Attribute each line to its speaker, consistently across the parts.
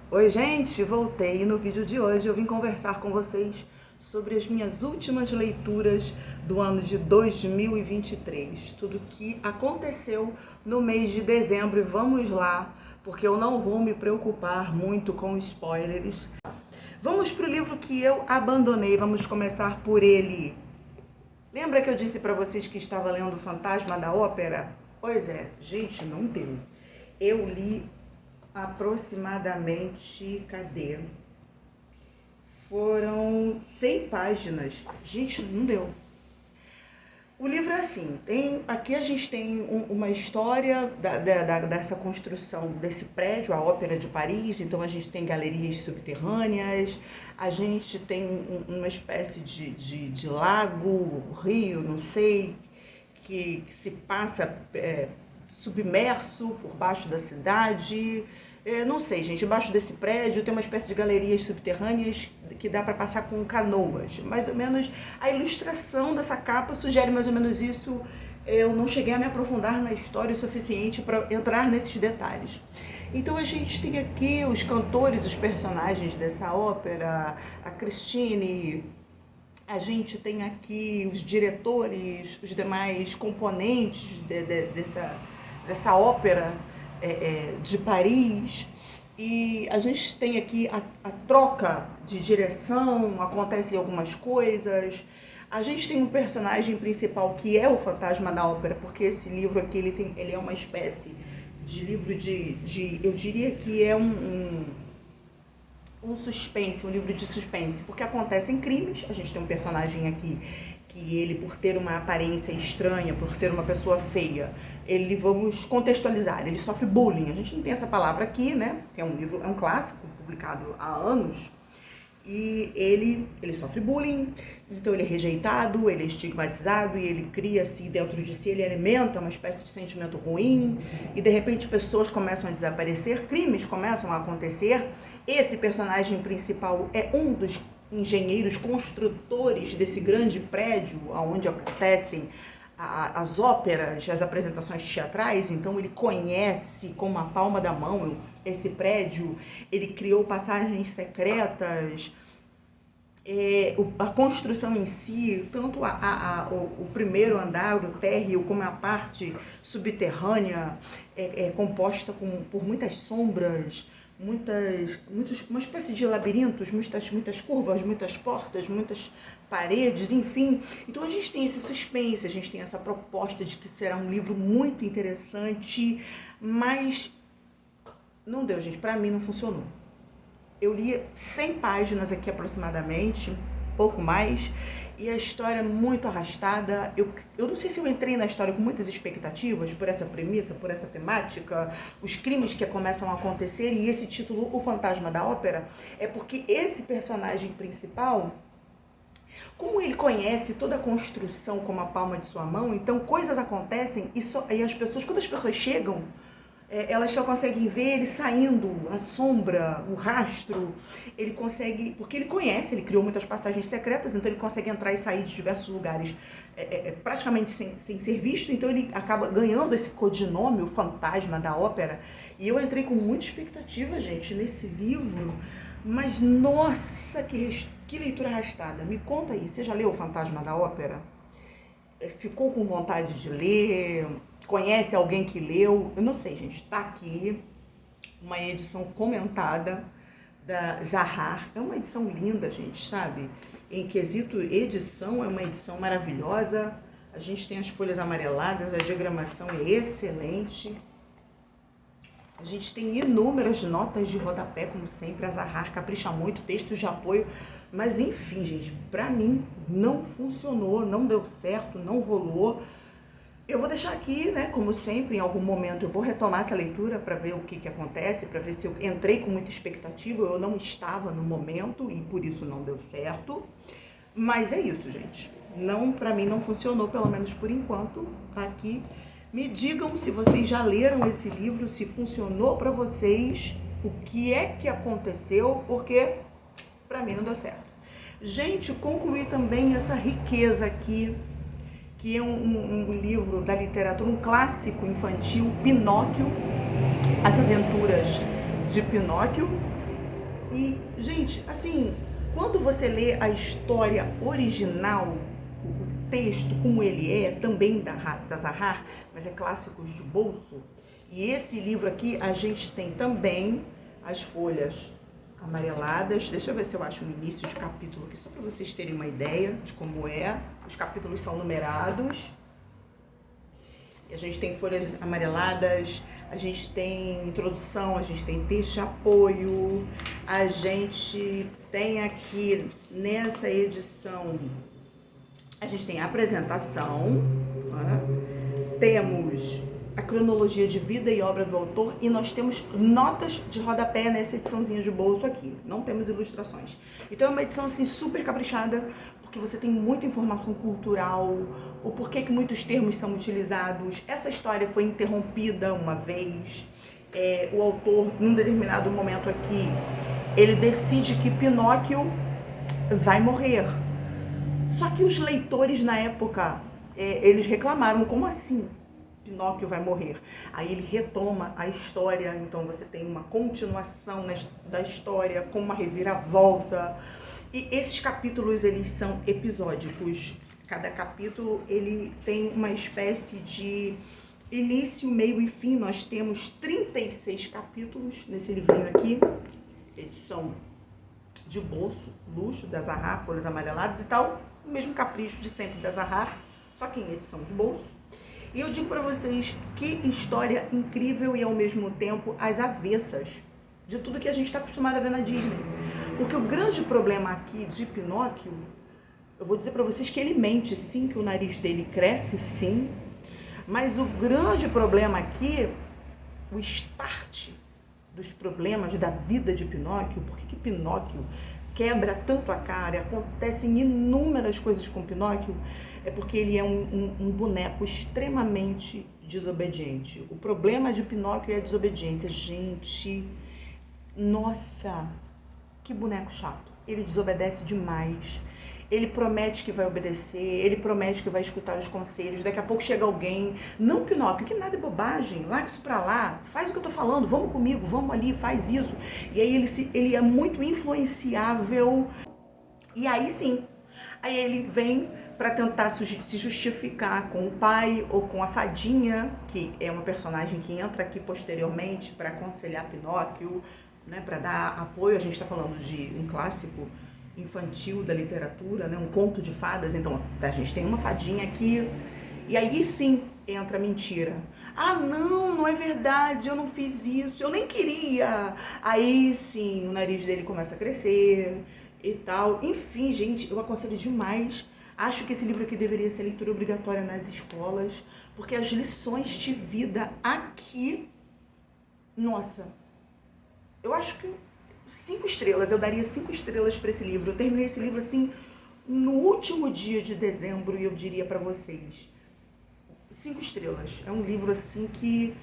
Speaker 1: Oi, gente, voltei e no vídeo de hoje eu vim conversar com vocês sobre as minhas últimas leituras do ano de 2023, tudo que aconteceu no mês de dezembro. E vamos lá, porque eu não vou me preocupar muito com spoilers. Vamos para o livro que eu abandonei, vamos começar por ele. Lembra que eu disse para vocês que estava lendo O Fantasma da Ópera? Pois é, gente, não deu. Eu li aproximadamente, cadê? Foram 100 páginas. Gente, não deu. O livro é assim, aqui a gente tem uma história dessa construção desse prédio, a Ópera de Paris. Então a gente tem galerias subterrâneas, a gente tem uma espécie de lago, rio, não sei, que se passa submerso por baixo da cidade. Não sei, gente, embaixo desse prédio tem uma espécie de galerias subterrâneas que dá para passar com canoas. Mais ou menos a ilustração dessa capa sugere mais ou menos isso. Eu não cheguei a me aprofundar na história o suficiente para entrar nesses detalhes. Então a gente tem aqui os cantores, os personagens dessa ópera, a Christine. A gente tem aqui os diretores, os demais componentes dessa ópera de Paris. E a gente tem aqui a troca de direção, acontecem algumas coisas. A gente tem um personagem principal que é o fantasma da ópera, porque esse livro aqui ele é uma espécie de livro eu diria que é um suspense, um livro de suspense, porque acontecem crimes. A gente tem um personagem aqui que ele, por ter uma aparência estranha, por ser uma pessoa feia, vamos contextualizar, ele sofre bullying. A gente não tem essa palavra aqui, né? É um livro, é um clássico publicado há anos. E ele sofre bullying, então ele é rejeitado, ele é estigmatizado e ele cria-se dentro de si, ele alimenta uma espécie de sentimento ruim e de repente pessoas começam a desaparecer, crimes começam a acontecer. Esse personagem principal é um dos engenheiros construtores desse grande prédio onde acontecem as óperas, as apresentações teatrais. Então ele conhece como a palma da mão esse prédio, ele criou passagens secretas. A construção em si, tanto o primeiro andar, o térreo, como a parte subterrânea, é composta por muitas sombras, uma espécie de labirintos, muitas curvas, muitas portas, muitas paredes, enfim. Então a gente tem esse suspense, a gente tem essa proposta de que será um livro muito interessante, mas não deu, gente, pra mim não funcionou. Eu li 100 páginas aqui aproximadamente, pouco mais, e a história é muito arrastada. Eu não sei se eu entrei na história com muitas expectativas por essa premissa, por essa temática, os crimes que começam a acontecer, e esse título, O Fantasma da Ópera, é porque esse personagem principal, como ele conhece toda a construção como a palma de sua mão, então coisas acontecem e as pessoas, quando as pessoas chegam, elas só conseguem ver ele saindo, a sombra, o rastro. Ele consegue, porque ele conhece, ele criou muitas passagens secretas, então ele consegue entrar e sair de diversos lugares praticamente sem ser visto. Então ele acaba ganhando esse codinome, o Fantasma da Ópera. E eu entrei com muita expectativa, gente, nesse livro, mas nossa, que leitura arrastada. Me conta aí, você já leu O Fantasma da Ópera? Ficou com vontade de ler? Conhece alguém que leu? Eu não sei, gente. Tá aqui uma edição comentada da Zahar. É uma edição linda, gente, sabe? Em quesito edição, é uma edição maravilhosa. A gente tem as folhas amareladas, a diagramação é excelente. A gente tem inúmeras notas de rodapé, como sempre. A Zahar capricha muito, textos de apoio. Mas enfim, gente, pra mim não funcionou, não deu certo, não rolou. Eu vou deixar aqui, né, como sempre, em algum momento eu vou retomar essa leitura para ver o que acontece, para ver se eu entrei com muita expectativa, eu não estava no momento e por isso não deu certo. Mas é isso, gente. Não, para mim não funcionou, pelo menos por enquanto, tá aqui. Me digam se vocês já leram esse livro, se funcionou para vocês, o que é que aconteceu, porque para mim não deu certo. Gente, concluí também essa riqueza aqui, que é um livro da literatura, um clássico infantil, Pinóquio, As Aventuras de Pinóquio. E, gente, assim, quando você lê a história original, o texto como ele é, também da Zahar, mas é clássicos de bolso, e esse livro aqui a gente tem também as folhas amareladas. Deixa eu ver se eu acho o início de capítulo aqui, só para vocês terem uma ideia de como é. Os capítulos são numerados. E a gente tem folhas amareladas, a gente tem introdução, a gente tem texto de apoio, a gente tem aqui nessa edição, a gente tem a apresentação, né? Temos a cronologia de vida e obra do autor e nós temos notas de rodapé nessa ediçãozinha de bolso aqui, não temos ilustrações. Então é uma edição assim super caprichada, porque você tem muita informação cultural, o porquê que muitos termos são utilizados. Essa história foi interrompida uma vez, o autor, num determinado momento aqui, ele decide que Pinóquio vai morrer. Só que os leitores na época, eles reclamaram, como assim Pinóquio vai morrer? Aí ele retoma a história, então você tem uma continuação da história com uma reviravolta. E esses capítulos, eles são episódicos. Cada capítulo, ele tem uma espécie de início, meio e fim. Nós temos 36 capítulos nesse livrinho aqui, edição de bolso, luxo, da Zahar, folhas amareladas e tal. O mesmo capricho de sempre da Zahar, só que em edição de bolso. E eu digo para vocês que história incrível e ao mesmo tempo as avessas de tudo que a gente está acostumado a ver na Disney. Porque o grande problema aqui de Pinóquio, eu vou dizer para vocês que ele mente sim, que o nariz dele cresce sim, mas o grande problema aqui, o start dos problemas da vida de Pinóquio, por que Pinóquio quebra tanto a cara, acontecem inúmeras coisas com Pinóquio, é porque ele é um boneco extremamente desobediente. O problema de Pinóquio é a desobediência. Gente, nossa, que boneco chato. Ele desobedece demais. Ele promete que vai obedecer, ele promete que vai escutar os conselhos, daqui a pouco chega alguém, não, Pinóquio, que nada é bobagem, larga isso pra lá, faz o que eu tô falando, vamos comigo, vamos ali, faz isso. E aí ele é muito influenciável, e aí sim, aí ele vem para tentar se justificar com o pai ou com a fadinha, que é uma personagem que entra aqui posteriormente para aconselhar Pinóquio, né, para dar apoio. A gente está falando de um clássico infantil da literatura, né, um conto de fadas. Então a gente tem uma fadinha aqui, e aí sim entra a mentira. Ah, não, não é verdade, eu não fiz isso, eu nem queria. Aí sim o nariz dele começa a crescer e tal. Enfim, gente, eu aconselho demais. Acho que esse livro aqui deveria ser leitura obrigatória nas escolas, porque as lições de vida aqui, nossa, eu acho que 5 estrelas, eu daria 5 estrelas para esse livro. Eu terminei esse livro assim no último dia de dezembro e eu diria para vocês 5 estrelas. É um livro assim que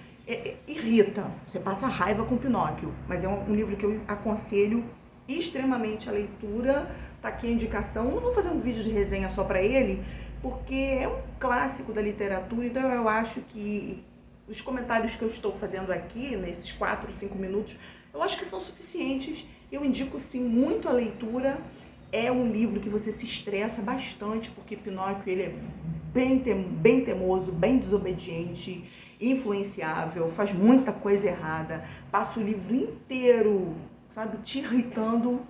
Speaker 1: irrita, você passa raiva com Pinóquio, mas é um livro que eu aconselho extremamente a leitura. Tá aqui a indicação. Não vou fazer um vídeo de resenha só para ele, porque é um clássico da literatura, então eu acho que os comentários que eu estou fazendo aqui, nesses 4, 5 minutos, eu acho que são suficientes. Eu indico sim muito a leitura. É um livro que você se estressa bastante, porque Pinóquio ele é bem temoso, bem desobediente, influenciável, faz muita coisa errada, passa o livro inteiro, sabe, te irritando.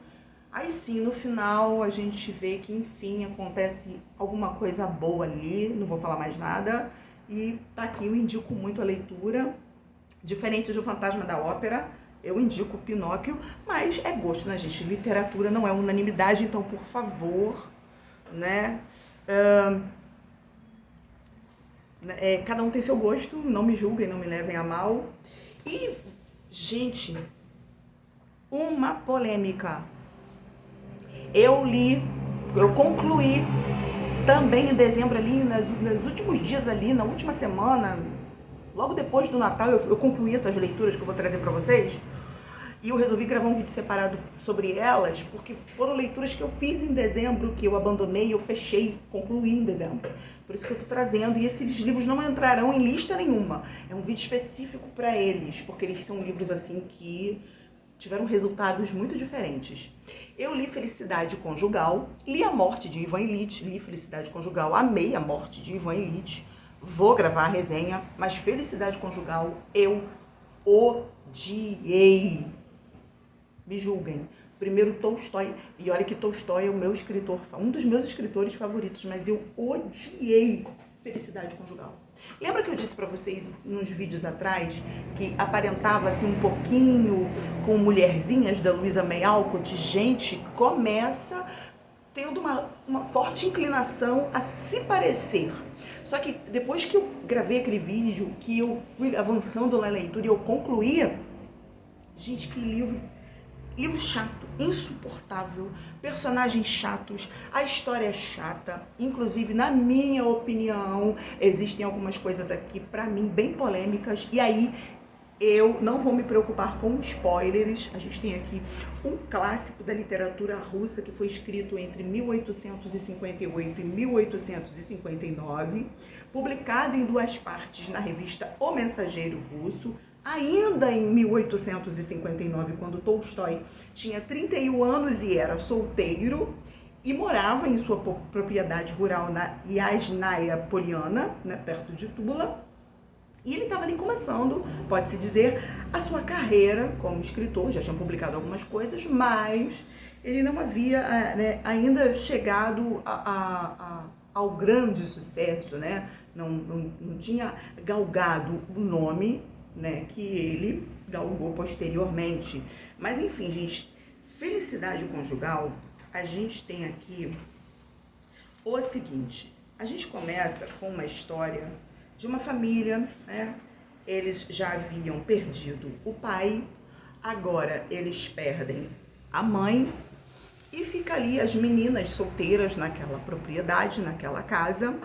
Speaker 1: Aí sim, no final, a gente vê que, enfim, acontece alguma coisa boa ali, não vou falar mais nada, e tá aqui, eu indico muito a leitura. Diferente do Fantasma da Ópera, eu indico Pinóquio, mas é gosto, né, gente? Literatura não é unanimidade, então, por favor, né? Cada um tem seu gosto, não me julguem, não me levem a mal. E, gente, uma polêmica. Eu concluí também em dezembro ali, nos últimos dias ali, na última semana, logo depois do Natal, eu concluí essas leituras que eu vou trazer para vocês. E eu resolvi gravar um vídeo separado sobre elas, porque foram leituras que eu fiz em dezembro, que eu abandonei, eu fechei, concluí em dezembro. Por isso que eu tô trazendo, e esses livros não entrarão em lista nenhuma. É um vídeo específico para eles, porque eles são livros assim que tiveram resultados muito diferentes. Eu li Felicidade Conjugal, li A Morte de Ivan Illich, li Felicidade Conjugal, amei A Morte de Ivan Illich, vou gravar a resenha, mas Felicidade Conjugal eu odiei. Me julguem. Primeiro Tolstói, e olha que Tolstói é o meu escritor, um dos meus escritores favoritos, mas eu odiei Felicidade Conjugal. Lembra que eu disse para vocês nos vídeos atrás que aparentava assim um pouquinho com Mulherzinhas da Louisa May Alcott? Gente, começa tendo uma forte inclinação a se parecer. Só que depois que eu gravei aquele vídeo, que eu fui avançando na leitura e eu concluía, gente, que livro chato, insuportável, personagens chatos, a história é chata, inclusive, na minha opinião, existem algumas coisas aqui, pra mim, bem polêmicas, e aí eu não vou me preocupar com spoilers. A gente tem aqui um clássico da literatura russa que foi escrito entre 1858 e 1859, publicado em 2 partes na revista O Mensageiro Russo, ainda em 1859, quando Tolstói tinha 31 anos e era solteiro e morava em sua propriedade rural na Yasnaya Poliana, né, perto de Tula. E ele estava ali começando, pode-se dizer, a sua carreira como escritor, já tinha publicado algumas coisas, mas ele não havia ainda chegado ao grande sucesso, né? Não tinha galgado o nome, né, que ele galgou posteriormente. Mas enfim, gente, Felicidade Conjugal, a gente tem aqui o seguinte: a gente começa com uma história de uma família, né? Eles já haviam perdido o pai, agora eles perdem a mãe e fica ali as meninas solteiras naquela propriedade, naquela casa,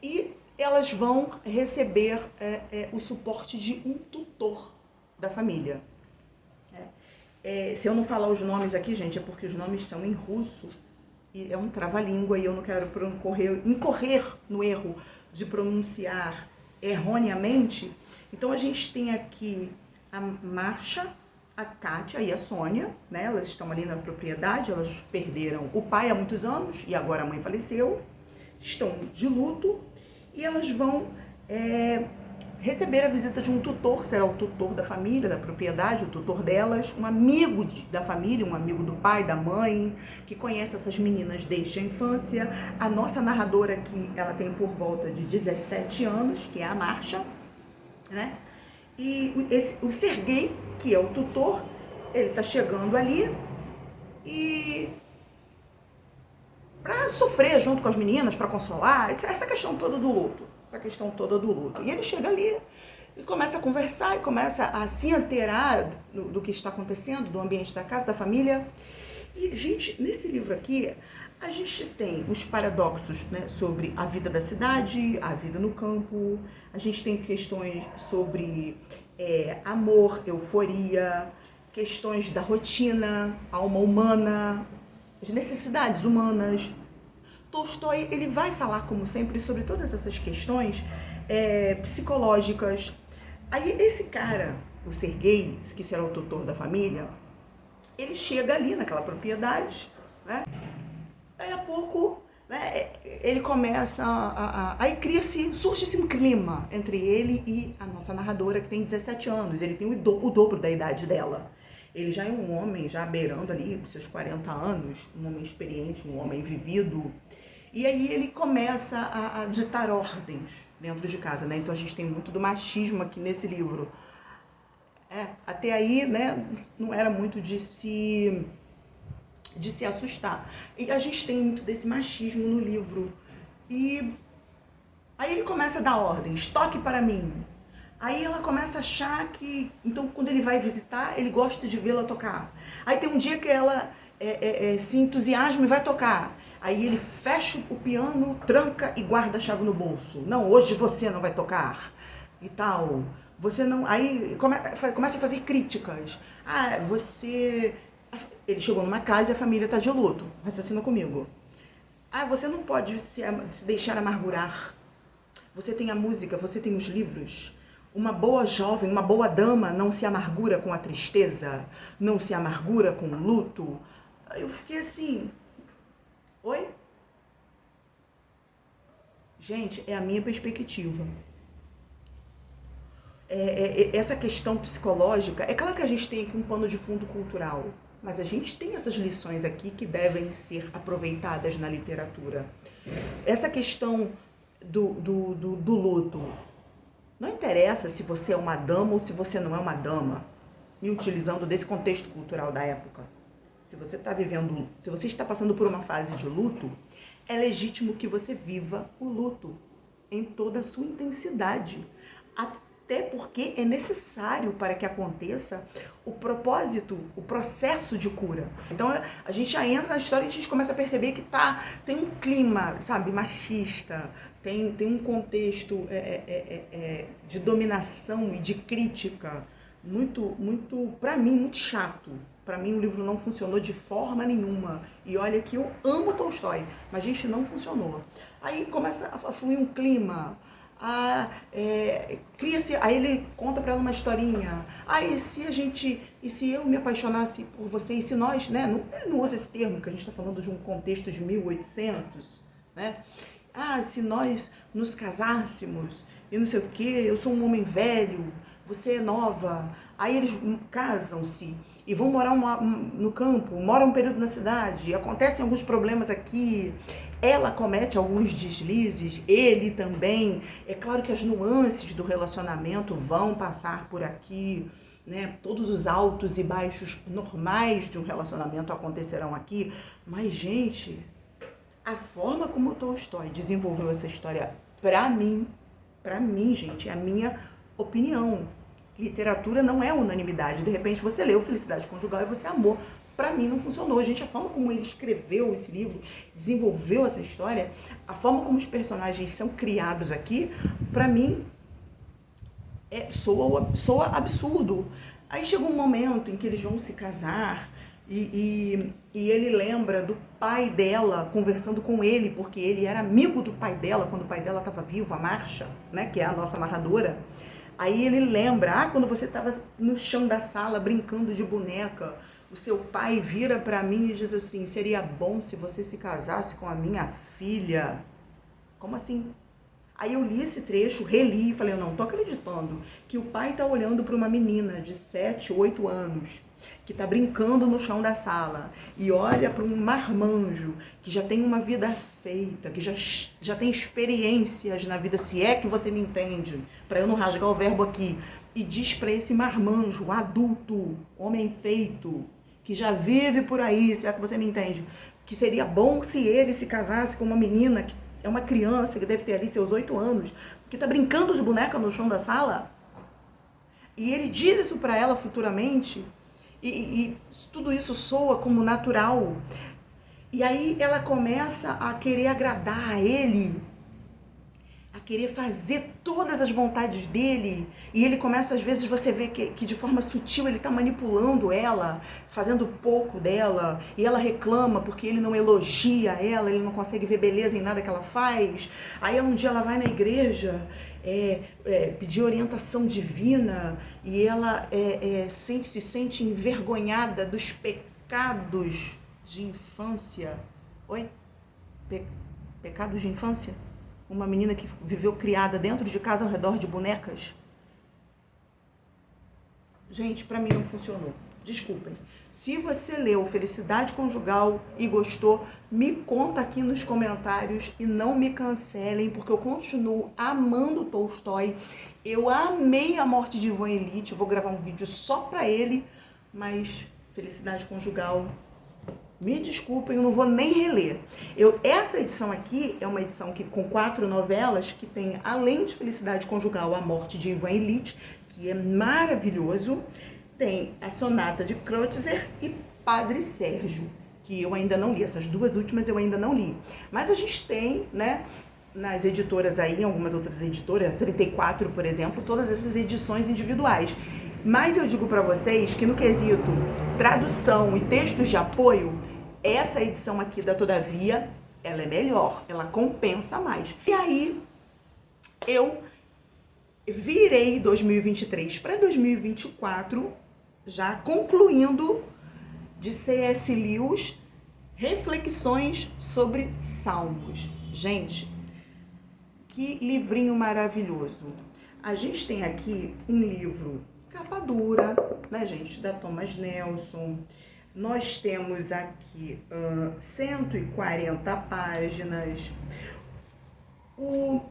Speaker 1: e elas vão receber o suporte de um tutor da família. Se eu não falar os nomes aqui, gente, é porque os nomes são em russo e é um trava-língua e eu não quero incorrer no erro de pronunciar erroneamente. Então a gente tem aqui a Marsha, a Kátia e a Sônia, né? Elas estão ali na propriedade, elas perderam o pai há muitos anos e agora a mãe faleceu, estão de luto. E elas vão receber a visita de um tutor, será o tutor da família, da propriedade, o tutor delas, um amigo da família, um amigo do pai, da mãe, que conhece essas meninas desde a infância. A nossa narradora aqui, ela tem por volta de 17 anos, que é a Marsha, né? E o Serguei, que é o tutor, ele tá chegando ali e para sofrer junto com as meninas, para consolar, essa questão toda do luto, E ele chega ali e começa a conversar e começa a se inteirar do que está acontecendo, do ambiente da casa, da família. E, gente, nesse livro aqui, a gente tem os paradoxos, né, sobre a vida da cidade, a vida no campo, a gente tem questões sobre amor, euforia, questões da rotina, alma humana, as necessidades humanas. Tolstói, ele vai falar, como sempre, sobre todas essas questões psicológicas. Aí esse cara, o Serguei, que será o tutor da família, ele chega ali naquela propriedade, né? Daí a pouco, né, ele começa aí surge-se um clima entre ele e a nossa narradora, que tem 17 anos. Ele tem o dobro da idade dela. Ele já é um homem, já beirando ali seus 40 anos, um homem experiente, um homem vivido. E aí ele começa a ditar ordens dentro de casa, né? Então a gente tem muito do machismo aqui nesse livro. Até aí, né, não era muito de se assustar. E a gente tem muito desse machismo no livro. E aí ele começa a dar ordens: toque para mim. Aí ela começa a achar que, então, quando ele vai visitar, ele gosta de vê-la tocar. Aí tem um dia que ela se entusiasma e vai tocar. Aí ele fecha o piano, tranca e guarda a chave no bolso. Não, hoje você não vai tocar e tal. Você não... Aí começa a fazer críticas. Ele chegou numa casa e a família está de luto. Raciocina comigo. Você não pode se deixar amargurar. Você tem a música, você tem os livros. Uma boa jovem, uma boa dama não se amargura com a tristeza, não se amargura com o luto. Eu fiquei assim, oi? Gente, é a minha perspectiva. Essa questão psicológica, é claro que a gente tem aqui um pano de fundo cultural, mas a gente tem essas lições aqui que devem ser aproveitadas na literatura. Essa questão do luto, não interessa se você é uma dama ou se você não é uma dama, e utilizando desse contexto cultural da época. Se você está passando por uma fase de luto, é legítimo que você viva o luto em toda a sua intensidade. Até porque é necessário para que aconteça o propósito, o processo de cura. Então a gente já entra na história e a gente começa a perceber que tem um clima, sabe, machista, tem um contexto de dominação e de crítica muito, para mim, muito chato. Para mim o livro não funcionou de forma nenhuma. E olha que eu amo Tolstói, mas gente, não funcionou. Aí começa a fluir um clima. Cria-se, aí ele conta para ela uma historinha. E se eu me apaixonasse por você, e se nós, né? Ele não usa esse termo, que a gente está falando de um contexto de 1800, né? Se nós nos casássemos e não sei o quê, eu sou um homem velho, você é nova. Aí eles casam-se e vão morar no campo, moram um período na cidade, acontecem alguns problemas aqui, ela comete alguns deslizes, ele também. É claro que as nuances do relacionamento vão passar por aqui, né? Todos os altos e baixos normais de um relacionamento acontecerão aqui, mas, gente, a forma como o Tolstói desenvolveu essa história, pra mim, gente, é a minha opinião. Literatura não é unanimidade. De repente você leu Felicidade Conjugal e você amou. Pra mim não funcionou. Gente, a forma como ele escreveu esse livro, desenvolveu essa história, a forma como os personagens são criados aqui, pra mim, soa absurdo. Aí chega um momento em que eles vão se casar e ele lembra do pai dela conversando com ele, porque ele era amigo do pai dela quando o pai dela estava vivo, a Marcia, né, que é a nossa narradora. Aí ele lembra, quando você estava no chão da sala brincando de boneca, o seu pai vira para mim e diz assim, seria bom se você se casasse com a minha filha. Como assim? Aí eu li esse trecho, reli e falei, eu não tô acreditando que o pai tá olhando para uma menina de 7, 8 anos, que tá brincando no chão da sala, e olha para um marmanjo que já tem uma vida feita, que já tem experiências na vida, se é que você me entende, para eu não rasgar o verbo aqui, e diz para esse marmanjo, adulto, homem feito, que já vive por aí, se é que você me entende, que seria bom se ele se casasse com uma menina que é uma criança que deve ter ali seus 8 anos, que tá brincando de boneca no chão da sala, e ele diz isso para ela futuramente, e tudo isso soa como natural. E aí ela começa a querer agradar a ele, a querer fazer todas as vontades dele, e ele começa, às vezes você vê que de forma sutil ele está manipulando ela, fazendo pouco dela, e ela reclama porque ele não elogia ela, ele não consegue ver beleza em nada que ela faz. Aí um dia ela vai na igreja pedir orientação divina, e ela se sente envergonhada dos pecados de infância. Oi? Pecados de infância? Uma menina que viveu criada dentro de casa ao redor de bonecas. Gente, pra mim não funcionou. Desculpem. Se você leu Felicidade Conjugal e gostou, me conta aqui nos comentários e não me cancelem, porque eu continuo amando Tolstói. Eu amei A Morte de Ivan Ilitch, vou gravar um vídeo só pra ele, mas Felicidade Conjugal, me desculpem, eu não vou nem reler. Essa edição aqui é uma edição com 4 novelas, que tem, além de Felicidade Conjugal, A Morte de Ivan Ilitch, que é maravilhoso, tem a Sonata de Kreutzer e Padre Sérgio, que eu ainda não li. Essas duas últimas eu ainda não li. Mas a gente tem, né, nas editoras aí, em algumas outras editoras, 34, por exemplo, todas essas edições individuais. Mas eu digo para vocês que no quesito tradução e textos de apoio, essa edição aqui da Todavia, ela é melhor, ela compensa mais. E aí, eu virei 2023 para 2024, já concluindo de C.S. Lewis, Reflexões sobre Salmos. Gente, que livrinho maravilhoso. A gente tem aqui um livro capa dura, né, gente, da Thomas Nelson. Nós temos aqui 140 páginas. O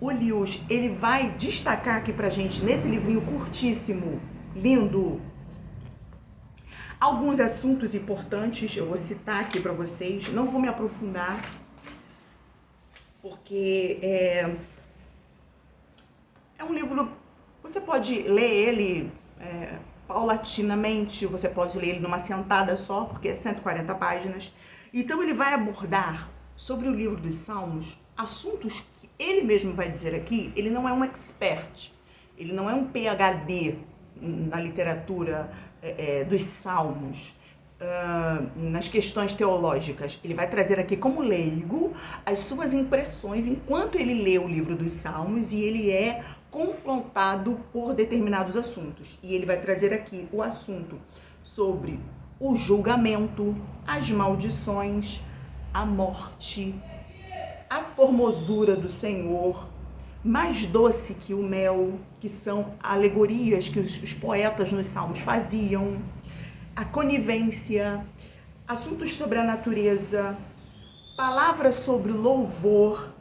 Speaker 1: Lewis, ele vai destacar aqui pra gente, nesse livrinho curtíssimo, lindo, alguns assuntos importantes. Eu vou citar aqui pra vocês, não vou me aprofundar, porque é um livro, você pode ler ele paulatinamente, você pode ler ele numa sentada só, porque é 140 páginas. Então ele vai abordar sobre o livro dos Salmos assuntos que ele mesmo vai dizer aqui. Ele não é um expert, ele não é um PhD na literatura dos Salmos, nas questões teológicas. Ele vai trazer aqui como leigo as suas impressões enquanto ele lê o livro dos Salmos e ele é confrontado por determinados assuntos. E ele vai trazer aqui o assunto sobre o julgamento, as maldições, a morte, a formosura do Senhor, mais doce que o mel, que são alegorias que os poetas nos Salmos faziam, a conivência, assuntos sobre a natureza, palavras sobre louvor,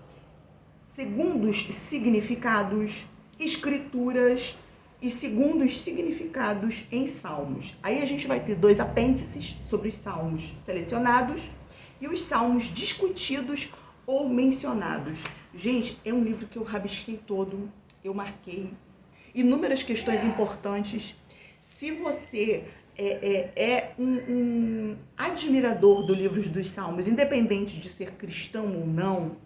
Speaker 1: segundos significados, escrituras e segundos significados em Salmos. Aí a gente vai ter 2 apêndices sobre os Salmos selecionados e os Salmos discutidos ou mencionados. Gente, é um livro que eu rabisquei todo, eu marquei inúmeras questões importantes. Se você é um admirador do livro dos Salmos, independente de ser cristão ou não,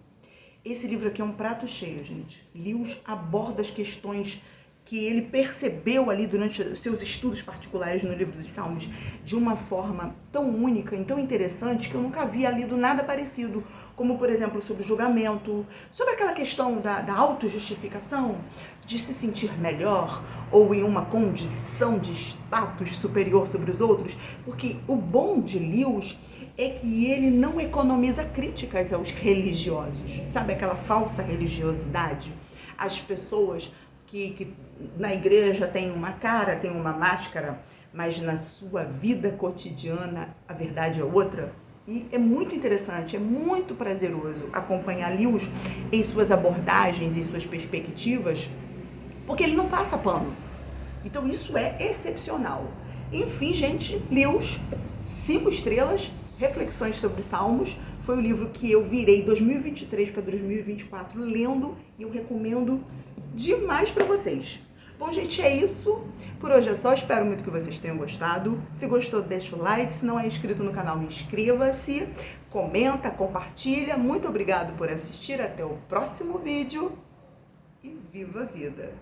Speaker 1: esse livro aqui é um prato cheio, gente. Lewis aborda as questões que ele percebeu ali durante os seus estudos particulares no livro dos Salmos de uma forma tão única e tão interessante que eu nunca havia lido nada parecido, como, por exemplo, sobre o julgamento, sobre aquela questão da autojustificação, de se sentir melhor ou em uma condição de status superior sobre os outros, porque o bom de Lewis é que ele não economiza críticas aos religiosos, sabe aquela falsa religiosidade? As pessoas que na igreja tem uma cara, tem uma máscara, mas na sua vida cotidiana a verdade é outra. E é muito interessante, é muito prazeroso acompanhar Lewis em suas abordagens, em suas perspectivas, porque ele não passa pano. Então isso é excepcional. Enfim, gente, Lewis, 5 estrelas, Reflexões sobre Salmos, foi o livro que eu virei 2023 para 2024 lendo e eu recomendo demais para vocês. Bom, gente, é isso. Por hoje é só. Espero muito que vocês tenham gostado. Se gostou, deixa o like. Se não é inscrito no canal, inscreva-se. Comenta, compartilha. Muito obrigado por assistir. Até o próximo vídeo. E viva a vida!